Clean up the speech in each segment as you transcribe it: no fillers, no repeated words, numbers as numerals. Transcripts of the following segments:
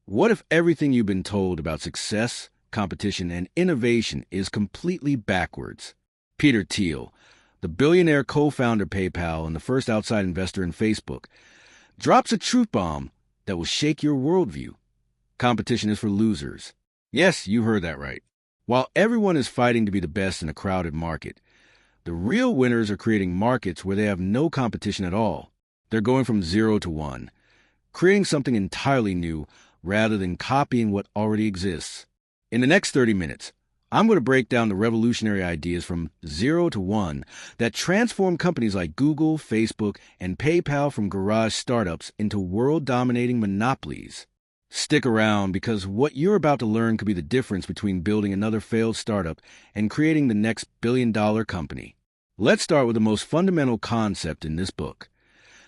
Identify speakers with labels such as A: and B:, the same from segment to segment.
A: What if everything you've been told about success, competition, and innovation is completely backwards? Peter Thiel, the billionaire co-founder of PayPal and the first outside investor in Facebook, drops a truth bomb that will shake your worldview. Competition is for losers. Yes, you heard that right. While everyone is fighting to be the best in a crowded market, the real winners are creating markets where they have no competition at all. They're going from 0 to 1, creating something entirely new rather than copying what already exists. In the next 30 minutes, I'm going to break down the revolutionary ideas from 0 to 1 that transform companies like Google, Facebook, and PayPal from garage startups into world-dominating monopolies. Stick around because what you're about to learn could be the difference between building another failed startup and creating the next billion-dollar company. Let's start with the most fundamental concept in this book: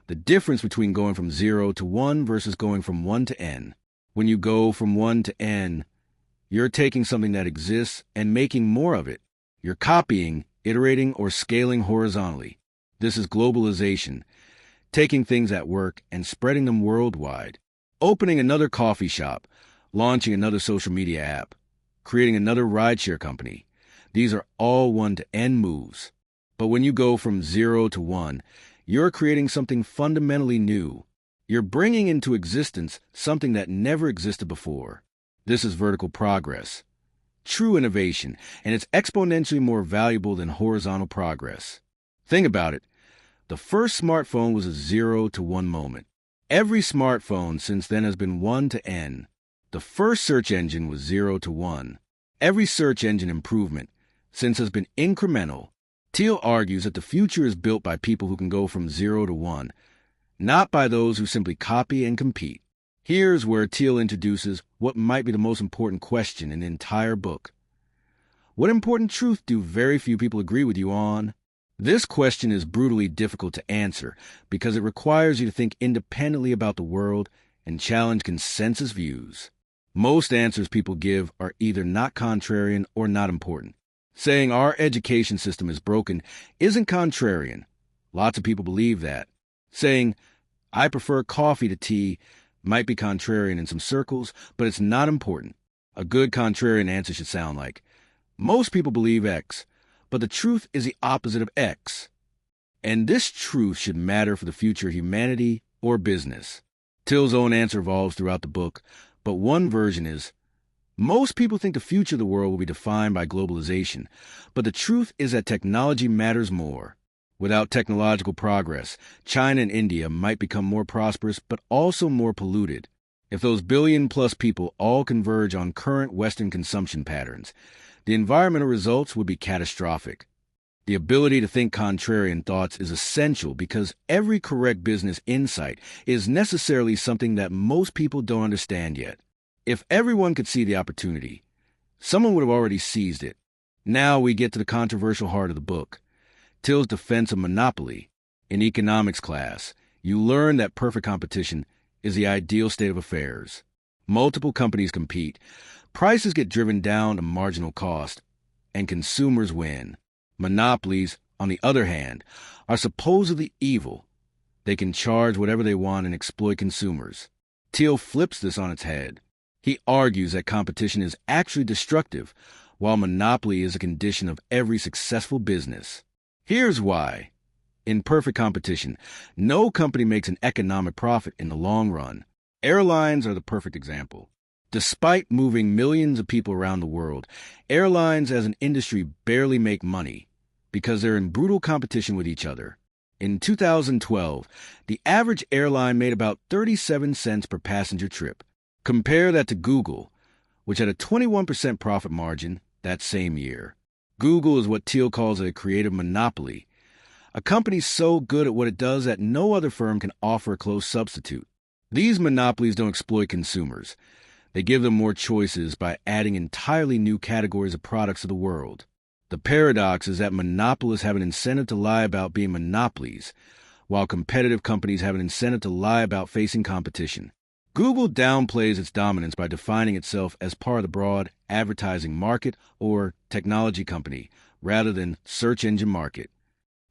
A: the difference between going from 0 to 1 versus going from 1 to N. When you go from 1 to N, you're taking something that exists and making more of it. You're copying, iterating, or scaling horizontally. This is globalization, taking things that work and spreading them worldwide. Opening another coffee shop, launching another social media app, creating another rideshare company. These are all 1 to N moves. But when you go from 0 to 1, you're creating something fundamentally new. You're bringing into existence something that never existed before. This is vertical progress, true innovation, and it's exponentially more valuable than horizontal progress. Think about it. The first smartphone was a 0 to 1 moment. Every smartphone since then has been 1 to N. The first search engine was 0 to 1. Every search engine improvement since has been incremental. Thiel argues that the future is built by people who can go from 0 to 1, not by those who simply copy and compete. Here's where Thiel introduces what might be the most important question in the entire book. What important truth do very few people agree with you on? This question is brutally difficult to answer because it requires you to think independently about the world and challenge consensus views. Most answers people give are either not contrarian or not important. Saying our education system is broken isn't contrarian. Lots of people believe that. Saying, I prefer coffee to tea might be contrarian in some circles, but it's not important. A good contrarian answer should sound like, most people believe X, but the truth is the opposite of X. And this truth should matter for the future of humanity or business. Thiel's own answer evolves throughout the book, but one version is, most people think the future of the world will be defined by globalization, but the truth is that technology matters more. Without technological progress, China and India might become more prosperous but also more polluted. If those billion-plus people all converge on current Western consumption patterns, the environmental results would be catastrophic. The ability to think contrarian thoughts is essential because every correct business insight is necessarily something that most people don't understand yet. If everyone could see the opportunity, someone would have already seized it. Now we get to the controversial heart of the book. Thiel's defense of monopoly. In economics class, you learn that perfect competition is the ideal state of affairs. Multiple companies compete, prices get driven down to marginal cost, and consumers win. Monopolies, on the other hand, are supposedly evil. They can charge whatever they want and exploit consumers. Thiel flips this on its head. He argues that competition is actually destructive, while monopoly is a condition of every successful business. Here's why. In perfect competition, no company makes an economic profit in the long run. Airlines are the perfect example. Despite moving millions of people around the world, airlines as an industry barely make money because they're in brutal competition with each other. In 2012, the average airline made about 37 cents per passenger trip. Compare that to Google, which had a 21% profit margin that same year. Google is what Thiel calls a creative monopoly, a company so good at what it does that no other firm can offer a close substitute. These monopolies don't exploit consumers. They give them more choices by adding entirely new categories of products to the world. The paradox is that monopolists have an incentive to lie about being monopolies, while competitive companies have an incentive to lie about facing competition. Google downplays its dominance by defining itself as part of the broad advertising market or technology company, rather than search engine market.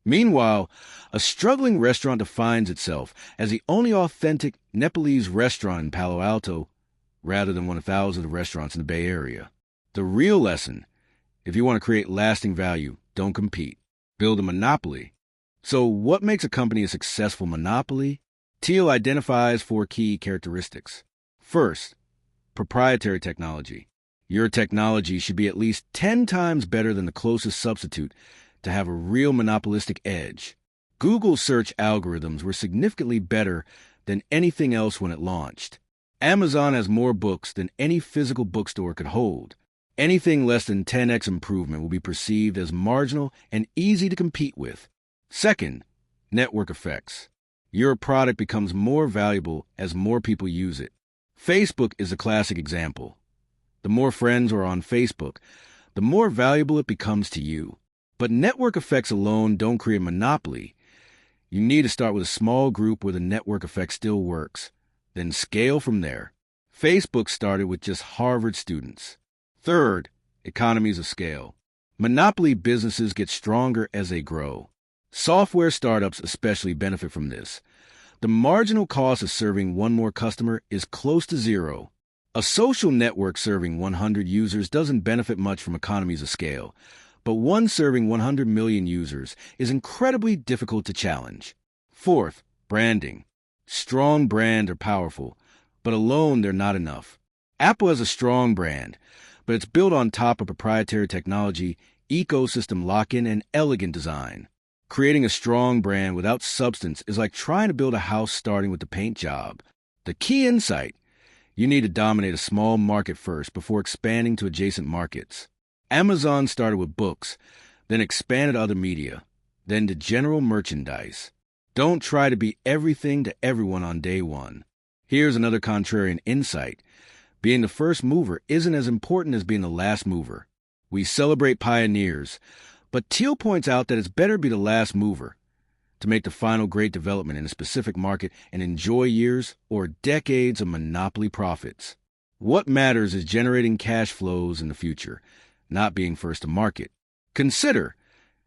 A: Meanwhile, a struggling restaurant defines itself as the only authentic Nepalese restaurant in Palo Alto, rather than one of thousands of restaurants in the Bay Area. The real lesson: if you want to create lasting value, don't compete. Build a monopoly. So what makes a company a successful monopoly? Thiel identifies 4 key characteristics. First, proprietary technology. Your technology should be at least 10 times better than the closest substitute to have a real monopolistic edge. Google's search algorithms were significantly better than anything else when it launched. Amazon has more books than any physical bookstore could hold. Anything less than 10x improvement will be perceived as marginal and easy to compete with. Second, network effects. Your product becomes more valuable as more people use it. Facebook is a classic example. The more friends are on Facebook, the more valuable it becomes to you. But network effects alone don't create a monopoly. You need to start with a small group where the network effect still works, then scale from there. Facebook started with just Harvard students. Third, economies of scale. Monopoly businesses get stronger as they grow. Software startups especially benefit from this. The marginal cost of serving one more customer is close to zero. A social network serving 100 users doesn't benefit much from economies of scale, but one serving 100 million users is incredibly difficult to challenge. Fourth, branding. Strong brands are powerful, but alone they're not enough. Apple has a strong brand, but it's built on top of proprietary technology, ecosystem lock-in, and elegant design. Creating a strong brand without substance is like trying to build a house starting with the paint job. The key insight: you need to dominate a small market first before expanding to adjacent markets. Amazon started with books, then expanded to other media, then to general merchandise. Don't try to be everything to everyone on day one. Here's another contrarian insight: being the first mover isn't as important as being the last mover. We celebrate pioneers, but Thiel points out that it's better to be the last mover, to make the final great development in a specific market and enjoy years or decades of monopoly profits. What matters is generating cash flows in the future, not being first to market. Consider,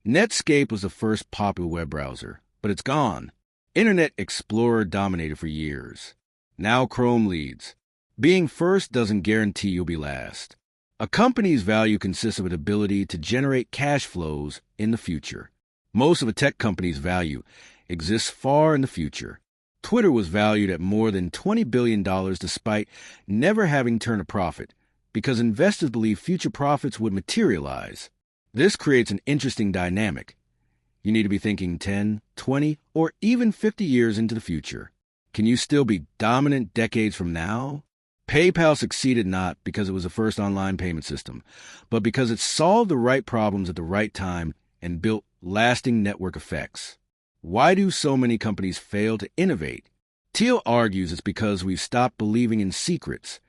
A: Netscape was the first popular web browser, but it's gone. Internet Explorer dominated for years. Now Chrome leads. Being first doesn't guarantee you'll be last. A company's value consists of an ability to generate cash flows in the future. Most of a tech company's value exists far in the future. Twitter was valued at more than $20 billion despite never having turned a profit, because investors believe future profits would materialize. This creates an interesting dynamic. You need to be thinking 10, 20, or even 50 years into the future. Can you still be dominant decades from now? PayPal succeeded not because it was the first online payment system, but because it solved the right problems at the right time and built lasting network effects. Why do so many companies fail to innovate? Thiel argues it's because we've stopped believing in secrets,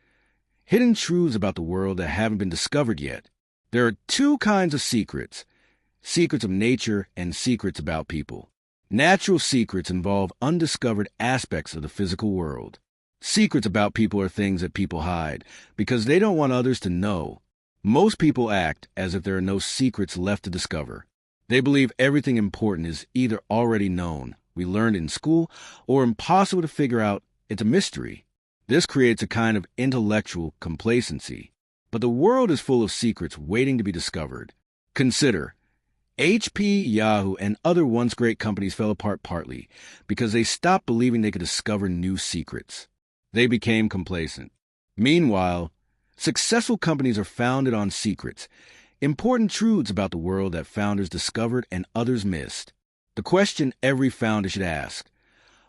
A: hidden truths about the world that haven't been discovered yet. There are 2 kinds of secrets: secrets of nature and secrets about people. Natural secrets involve undiscovered aspects of the physical world. Secrets about people are things that people hide because they don't want others to know. Most people act as if there are no secrets left to discover. They believe everything important is either already known, we learned in school, or impossible to figure out, it's a mystery. This creates a kind of intellectual complacency. But the world is full of secrets waiting to be discovered. Consider, HP, Yahoo, and other once great companies fell apart partly because they stopped believing they could discover new secrets. They became complacent. Meanwhile, successful companies are founded on secrets, important truths about the world that founders discovered and others missed. The question every founder should ask: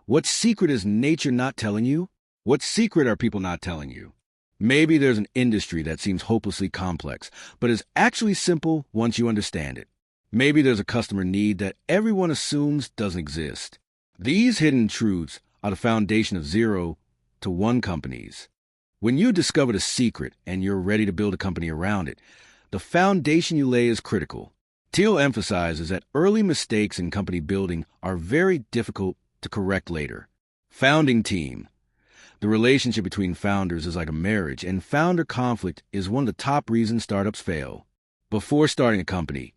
A: what secret is nature not telling you? What secret are people not telling you? Maybe there's an industry that seems hopelessly complex, but is actually simple once you understand it. Maybe there's a customer need that everyone assumes doesn't exist. These hidden truths are the foundation of 0 to 1 companies. When you discover a secret and you're ready to build a company around it, the foundation you lay is critical. Thiel emphasizes that early mistakes in company building are very difficult to correct later. Founding team. The relationship between founders is like a marriage, and founder conflict is one of the top reasons startups fail. Before starting a company,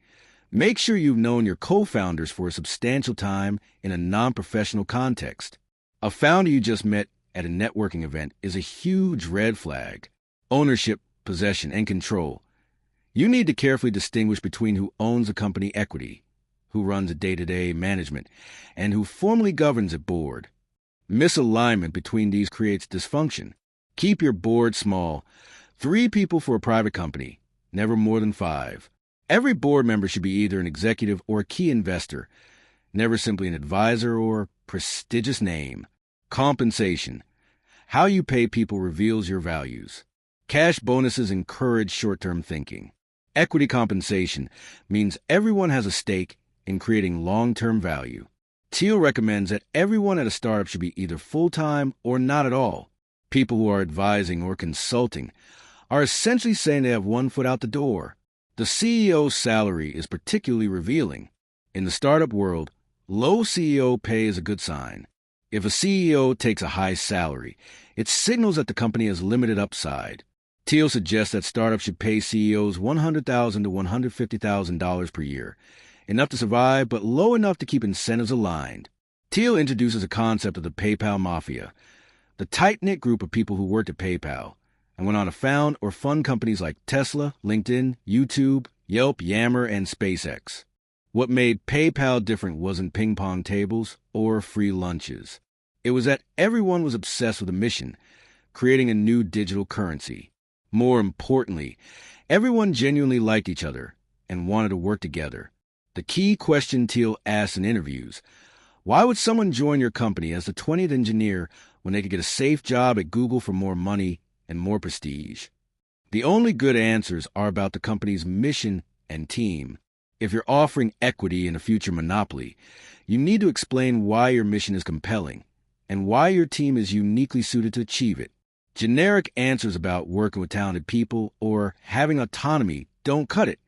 A: make sure you've known your co-founders for a substantial time in a non-professional context. A founder you just met at a networking event is a huge red flag. Ownership, possession, and control. You need to carefully distinguish between who owns a company equity, who runs a day-to-day management, and who formally governs a board. Misalignment between these creates dysfunction. Keep your board small. 3 people for a private company, never more than 5. Every board member should be either an executive or a key investor, never simply an advisor or prestigious name. Compensation. How you pay people reveals your values. Cash bonuses encourage short-term thinking. Equity compensation means everyone has a stake in creating long-term value. Thiel recommends that everyone at a startup should be either full-time or not at all. People who are advising or consulting are essentially saying they have one foot out the door. The CEO's salary is particularly revealing. In the startup world, low CEO pay is a good sign. If a CEO takes a high salary, it signals that the company has limited upside. Thiel suggests that startups should pay CEOs $100,000 to $150,000 per year, enough to survive but low enough to keep incentives aligned. Thiel introduces a concept of the PayPal Mafia, the tight-knit group of people who worked at PayPal and went on to found or fund companies like Tesla, LinkedIn, YouTube, Yelp, Yammer, and SpaceX. What made PayPal different wasn't ping-pong tables or free lunches. It was that everyone was obsessed with a mission, creating a new digital currency. More importantly, everyone genuinely liked each other and wanted to work together. The key question Thiel asks in interviews: why would someone join your company as the 20th engineer when they could get a safe job at Google for more money and more prestige? The only good answers are about the company's mission and team. If you're offering equity in a future monopoly, you need to explain why your mission is compelling and why your team is uniquely suited to achieve it. Generic answers about working with talented people or having autonomy don't cut it.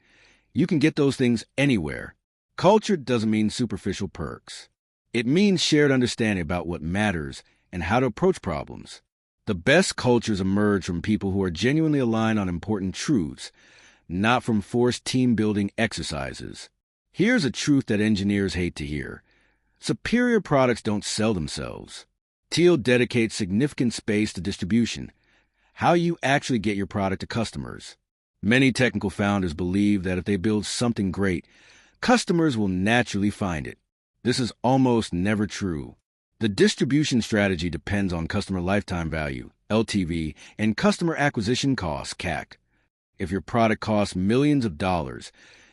A: You can get those things anywhere. Culture doesn't mean superficial perks. It means shared understanding about what matters and how to approach problems. The best cultures emerge from people who are genuinely aligned on important truths, not from forced team-building exercises. Here's a truth that engineers hate to hear: superior products don't sell themselves. Thiel dedicates significant space to distribution, how you actually get your product to customers. Many technical founders believe that if they build something great, customers will naturally find it. This is almost never true. The distribution strategy depends on customer lifetime value, LTV, and customer acquisition costs, CAC. If your product costs millions of dollars,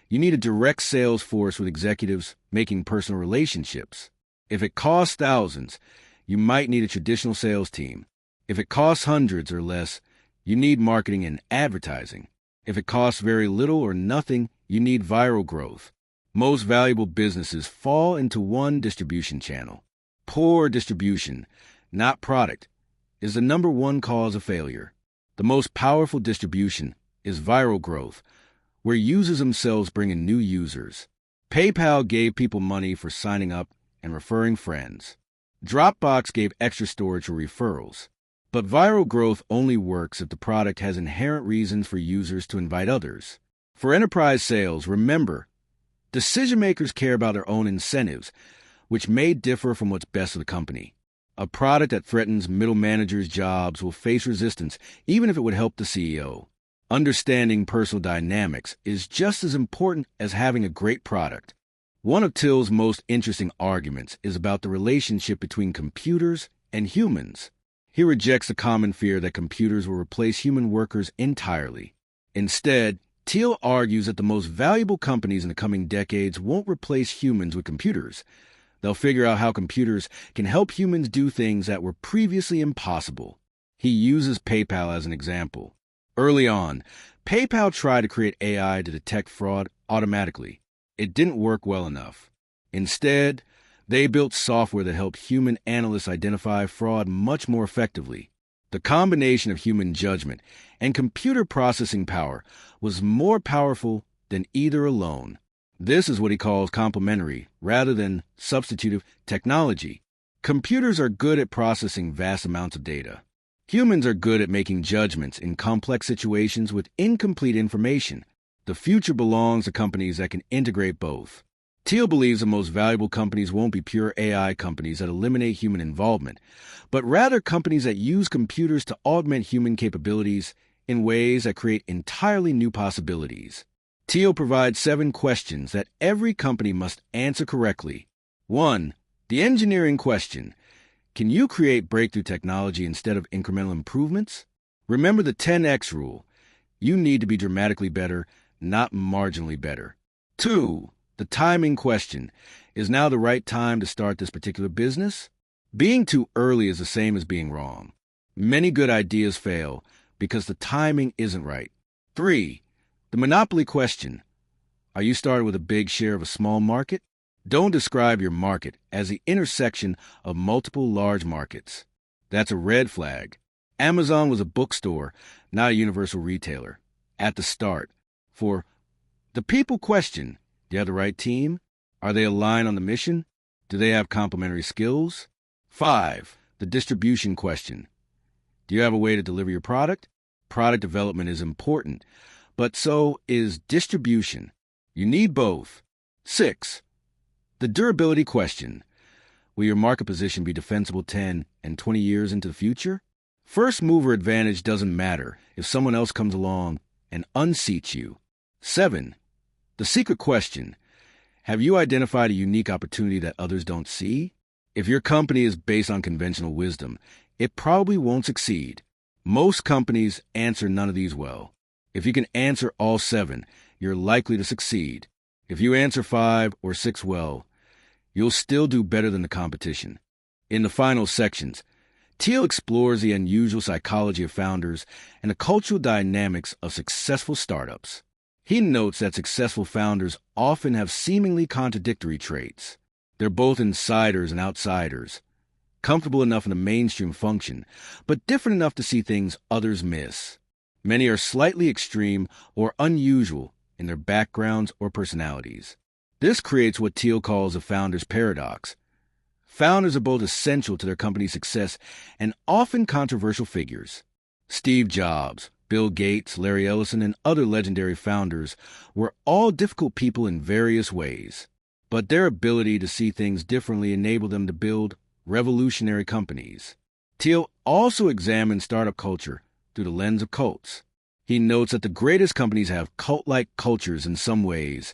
A: you need a direct sales force with executives making personal relationships. If it costs thousands, you might need a traditional sales team. If it costs hundreds or less, you need marketing and advertising. If it costs very little or nothing, you need viral growth. Most valuable businesses fall into one distribution channel. Poor distribution, not product, is the number one cause of failure. The most powerful distribution is viral growth, where users themselves bring in new users. PayPal gave people money for signing up and referring friends. Dropbox gave extra storage for referrals. But viral growth only works if the product has inherent reasons for users to invite others. For enterprise sales, remember, decision makers care about their own incentives, which may differ from what's best for the company. A product that threatens middle managers' jobs will face resistance, even if it would help the CEO. Understanding personal dynamics is just as important as having a great product. One of Thiel's most interesting arguments is about the relationship between computers and humans. He rejects the common fear that computers will replace human workers entirely. Instead, Thiel argues that the most valuable companies in the coming decades won't replace humans with computers. They'll figure out how computers can help humans do things that were previously impossible. He uses PayPal as an example. Early on, PayPal tried to create AI to detect fraud automatically. It didn't work well enough. Instead, they built software that helped human analysts identify fraud much more effectively. The combination of human judgment and computer processing power was more powerful than either alone. This is what he calls complementary, rather than substitutive, technology. Computers are good at processing vast amounts of data. Humans are good at making judgments in complex situations with incomplete information. The future belongs to companies that can integrate both. Thiel believes the most valuable companies won't be pure AI companies that eliminate human involvement, but rather companies that use computers to augment human capabilities in ways that create entirely new possibilities. Thiel provides 7 questions that every company must answer correctly. 1. The engineering question. Can you create breakthrough technology instead of incremental improvements? Remember the 10x rule. You need to be dramatically better, not marginally better. 2. The timing question. Is now the right time to start this particular business? Being too early is the same as being wrong. Many good ideas fail because the timing isn't right. 3. The monopoly question. Are you starting with a big share of a small market? Don't describe your market as the intersection of multiple large markets. That's a red flag. Amazon was a bookstore, not a universal retailer, at the start. For the people question, do you have the right team? Are they aligned on the mission? Do they have complementary skills? 5. The distribution question. Do you have a way to deliver your product? Product development is important, but so is distribution. You need both. 6. The durability question. Will your market position be defensible 10 and 20 years into the future? First mover advantage doesn't matter if someone else comes along and unseats you. 7. The secret question. Have you identified a unique opportunity that others don't see? If your company is based on conventional wisdom, it probably won't succeed. Most companies answer none of these well. If you can answer all 7, you're likely to succeed. If you answer 5 or 6 well, you'll still do better than the competition. In the final sections, Thiel explores the unusual psychology of founders and the cultural dynamics of successful startups. He notes that successful founders often have seemingly contradictory traits. They're both insiders and outsiders, comfortable enough in the mainstream function, but different enough to see things others miss. Many are slightly extreme or unusual in their backgrounds or personalities. This creates what Thiel calls a founder's paradox. Founders are both essential to their company's success and often controversial figures. Steve Jobs, Bill Gates, Larry Ellison, and other legendary founders were all difficult people in various ways, but their ability to see things differently enabled them to build revolutionary companies. Thiel also examines startup culture through the lens of cults. He notes that the greatest companies have cult-like cultures in some ways,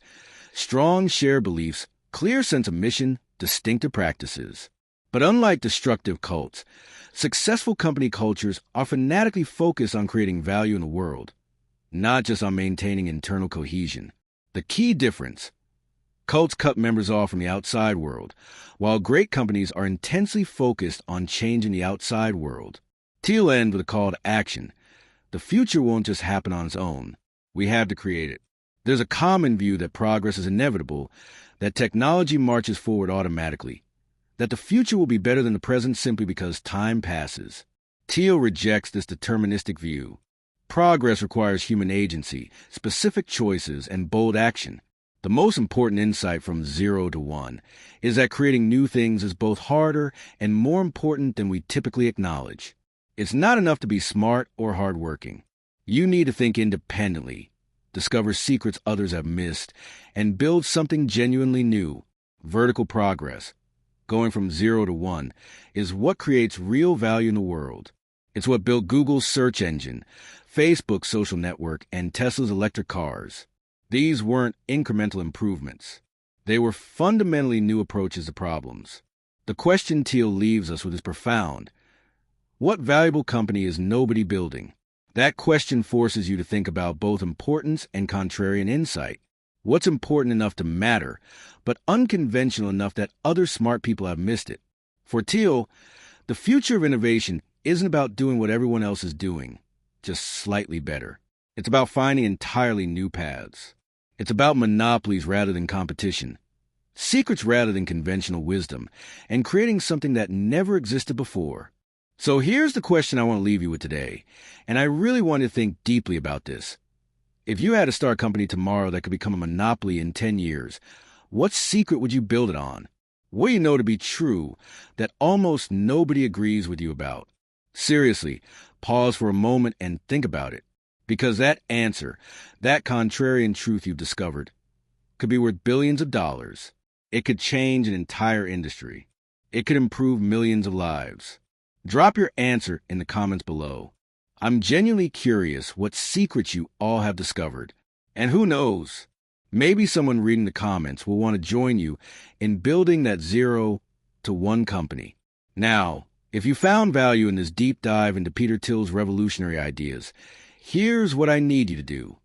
A: strong shared beliefs, clear sense of mission, distinctive practices. But unlike destructive cults, successful company cultures are fanatically focused on creating value in the world, not just on maintaining internal cohesion. The key difference: cults cut members off from the outside world, while great companies are intensely focused on changing the outside world. Thiel ends with a call to action. The future won't just happen on its own. We have to create it. There's a common view that progress is inevitable, that technology marches forward automatically, that the future will be better than the present simply because time passes. Thiel rejects this deterministic view. Progress requires human agency, specific choices, and bold action. The most important insight from 0 to 1 is that creating new things is both harder and more important than we typically acknowledge. It's not enough to be smart or hardworking. You need to think independently, discover secrets others have missed, and build something genuinely new. Vertical progress, going from 0 to 1, is what creates real value in the world. It's what built Google's search engine, Facebook's social network, and Tesla's electric cars. These weren't incremental improvements. They were fundamentally new approaches to problems. The question Thiel leaves us with is profound. What valuable company is nobody building? That question forces you to think about both importance and contrarian insight. What's important enough to matter, but unconventional enough that other smart people have missed it? For Thiel, the future of innovation isn't about doing what everyone else is doing, just slightly better. It's about finding entirely new paths. It's about monopolies rather than competition, secrets rather than conventional wisdom, and creating something that never existed before. So here's the question I want to leave you with today, and I really want you to think deeply about this. If you had to start a company tomorrow that could become a monopoly in 10 years, what secret would you build it on? What do you know to be true that almost nobody agrees with you about? Seriously, pause for a moment and think about it, because that answer, that contrarian truth you've discovered, could be worth billions of dollars. It could change an entire industry. It could improve millions of lives. Drop your answer in the comments below. I'm genuinely curious what secrets you all have discovered. And who knows, maybe someone reading the comments will want to join you in building that 0 to 1 company. Now, if you found value in this deep dive into Peter Thiel's revolutionary ideas, here's what I need you to do.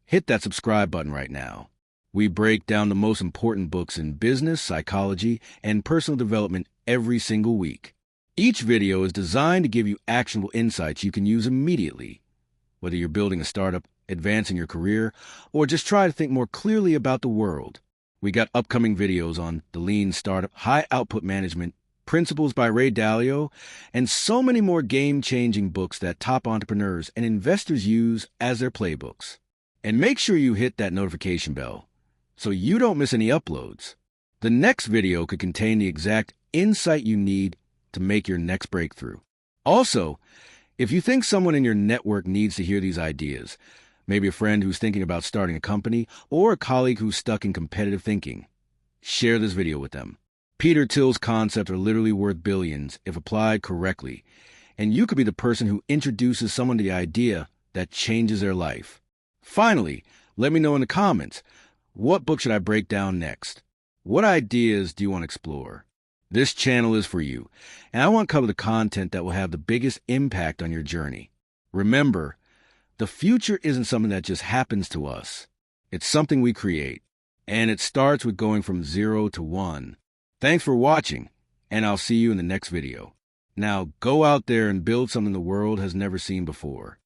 A: Hit that subscribe button right now. We break down the most important books in business, psychology, and personal development every single week. Each video is designed to give you actionable insights you can use immediately. Whether you're building a startup, advancing your career, or just try to think more clearly about the world. We got upcoming videos on the lean startup, high output management, Principles by Ray Dalio, and so many more game-changing books that top entrepreneurs and investors use as their playbooks. And make sure you hit that notification bell so you don't miss any uploads. The next video could contain the exact insight you need to make your next breakthrough. Also, if you think someone in your network needs to hear these ideas, maybe a friend who's thinking about starting a company or a colleague who's stuck in competitive thinking, share this video with them. Peter Thiel's concepts are literally worth billions if applied correctly, and you could be the person who introduces someone to the idea that changes their life. Finally, let me know in the comments, what book should I break down next? What ideas do you want to explore? This channel is for you, and I want to cover the content that will have the biggest impact on your journey. Remember, the future isn't something that just happens to us. It's something we create, and it starts with going from 0 to 1. Thanks for watching, and I'll see you in the next video. Now go out there and build something the world has never seen before.